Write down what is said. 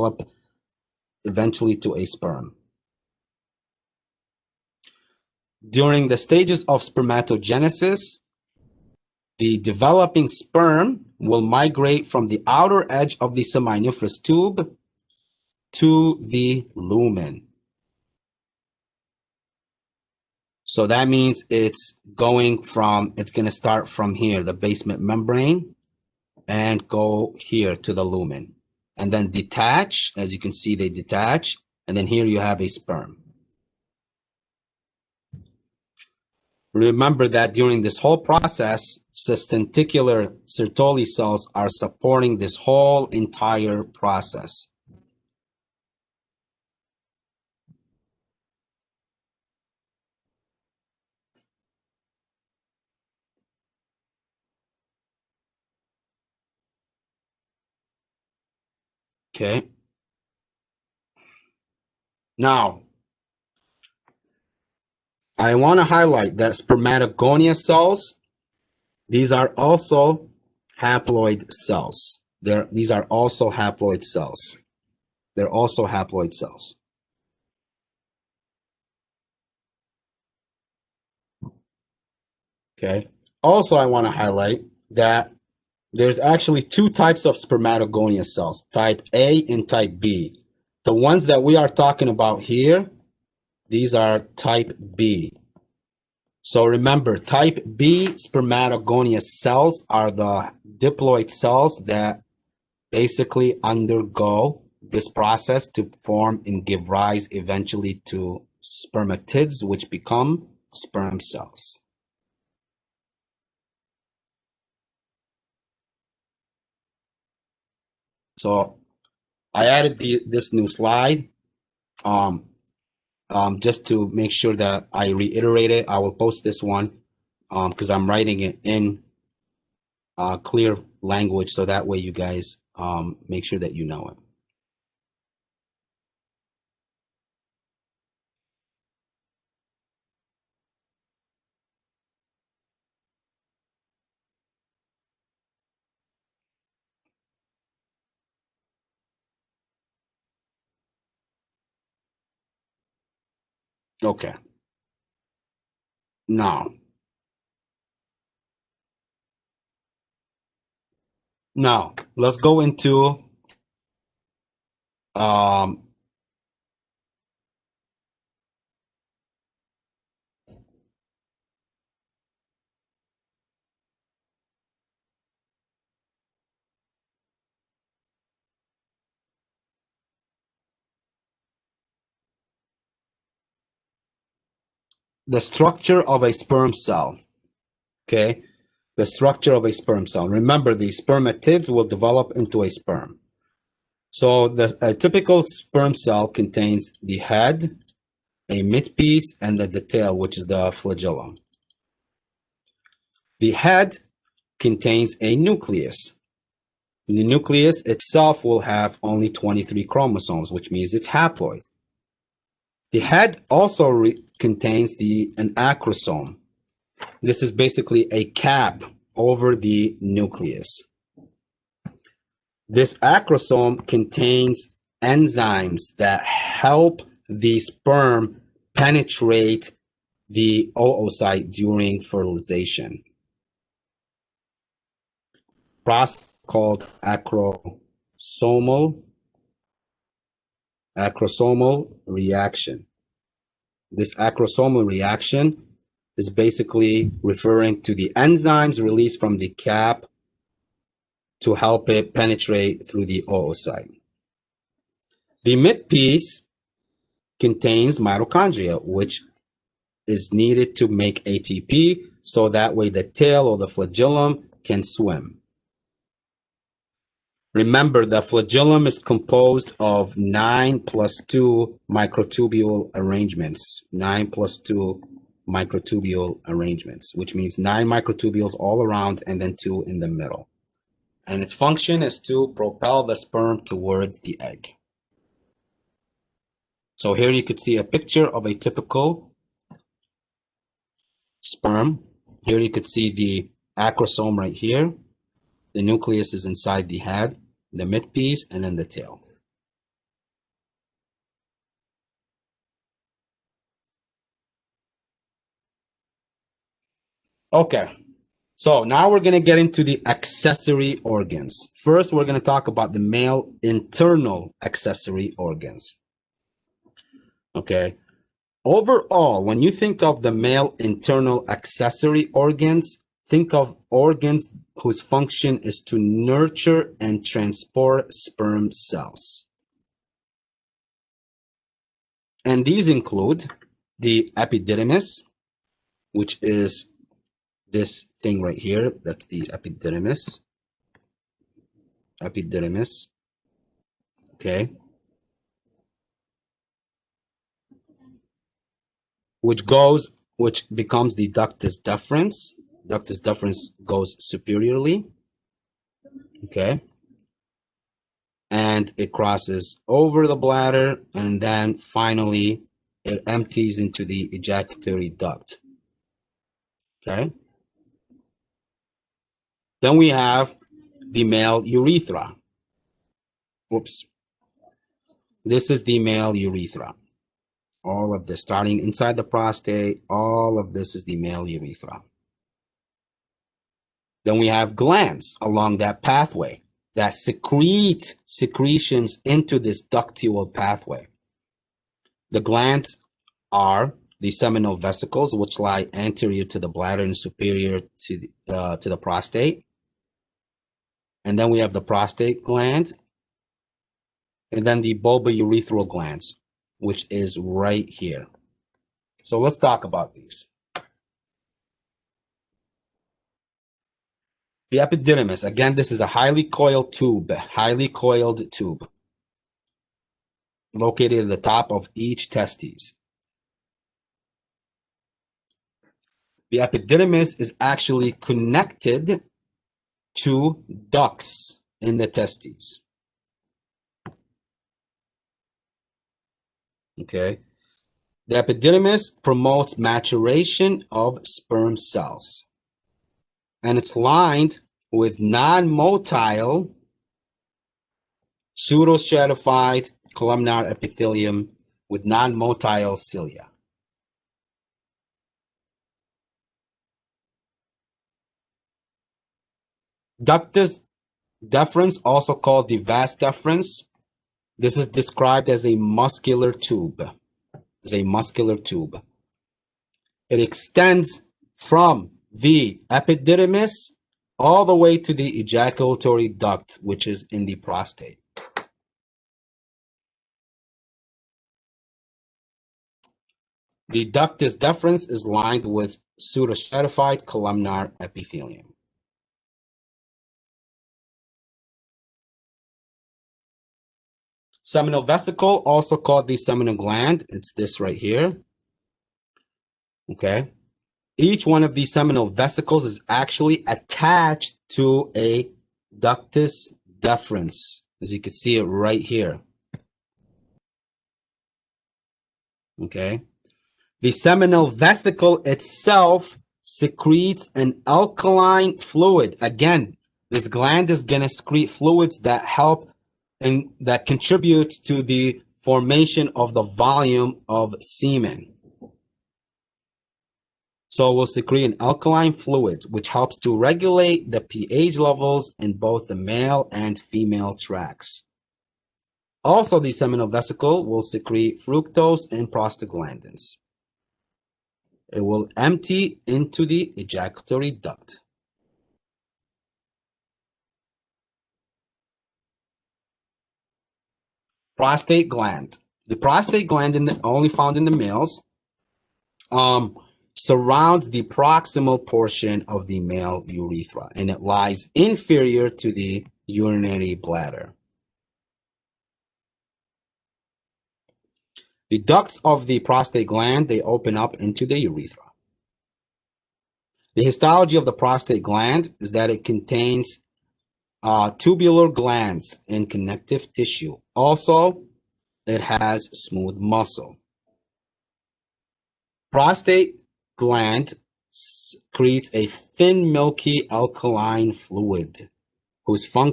develop eventually to a sperm. During the stages of spermatogenesis, the developing sperm will migrate from the outer edge of the seminiferous tube to the lumen. So that means it's going it's going to start from here, the basement membrane, and go here to the lumen. And then detach, as you can see, they detach. And then here you have a sperm. Remember that during this whole process, sustenticular Sertoli cells are supporting this whole entire process. Okay. Now, I want to highlight that spermatogonia cells, these are also haploid cells. These are also haploid cells. They're also haploid cells. Okay. Also, I want to highlight that there's actually two types of spermatogonia cells, type A and type B. The ones that we are talking about here, these are type B. So remember, type B spermatogonia cells are the diploid cells that basically undergo this process to form and give rise eventually to spermatids, which become sperm cells. So I added this new slide just to make sure that I reiterate it. I will post this one because I'm writing it in clear language, so that way you guys make sure that you know it. Okay. Now, let's go into the structure of a sperm cell. Okay, the structure of a sperm cell. Remember, the spermatids will develop into a sperm. So a typical sperm cell contains the head, a midpiece, and the tail, which is the flagellum. The head contains a nucleus. The nucleus itself will have only 23 chromosomes, which means it's haploid. The head also contains an acrosome. This is basically a cap over the nucleus. This acrosome contains enzymes that help the sperm penetrate the oocyte during fertilization. Process called acrosomal reaction. This acrosomal reaction is basically referring to the enzymes released from the cap to help it penetrate through the oocyte. The midpiece contains mitochondria, which is needed to make ATP, so that way the tail or the flagellum can swim. Remember, the flagellum is composed of 9 + 2 microtubule arrangements. 9 + 2 microtubule arrangements, which means 9 microtubules all around and then 2 in the middle. And its function is to propel the sperm towards the egg. So here you could see a picture of a typical sperm. Here you could see the acrosome right here. The nucleus is inside the head, the midpiece, and then the tail. Okay. So now we're going to get into the accessory organs. First, we're going to talk about the male internal accessory organs. Okay. Overall, when you think of the male internal accessory organs, think of organs whose function is to nurture and transport sperm cells. And these include the epididymis, which is this thing right here. That's the epididymis. Epididymis. Okay. Which becomes the ductus deferens. Ductus deferens goes superiorly. Okay. And it crosses over the bladder, and then finally it empties into the ejaculatory duct. Okay. Then we have the male urethra. Whoops. This is the male urethra. All of this, starting inside the prostate, all of this is the male urethra. Then we have glands along that pathway that secrete secretions into this ductual pathway. The glands are the seminal vesicles, which lie anterior to the bladder and superior to the prostate. And then we have the prostate gland, and then the bulbourethral glands, which is right here. So let's talk about these. The epididymis, again, this is a highly coiled tube, located at the top of each testes. The epididymis is actually connected to ducts in the testes. Okay. The epididymis promotes maturation of sperm cells, and it's lined with non-motile pseudostratified columnar epithelium with non-motile cilia. Ductus deferens, also called the vas deferens, this is described as a muscular tube. It extends from the epididymis all the way to the ejaculatory duct, which is in the prostate. The ductus deferens is lined with pseudostratified columnar epithelium. Seminal vesicle, also called the seminal gland, it's this right here. Okay. Each one of these seminal vesicles is actually attached to a ductus deferens, as you can see it right here. Okay. The seminal vesicle itself secretes an alkaline fluid. Again, this gland is going to secrete fluids that help and that contributes to the formation of the volume of semen. So we'll secrete an alkaline fluid, which helps to regulate the pH levels in both the male and female tracts. Also, the seminal vesicle will secrete fructose and prostaglandins. It will empty into the ejaculatory duct. Prostate gland. The prostate gland, only found in the males, surrounds the proximal portion of the male urethra, and it lies inferior to the urinary bladder. The ducts of the prostate gland, they open up into the urethra. The histology of the prostate gland is that it contains tubular glands and connective tissue. Also, it has smooth muscle. Prostate gland creates a thin, milky alkaline fluid whose function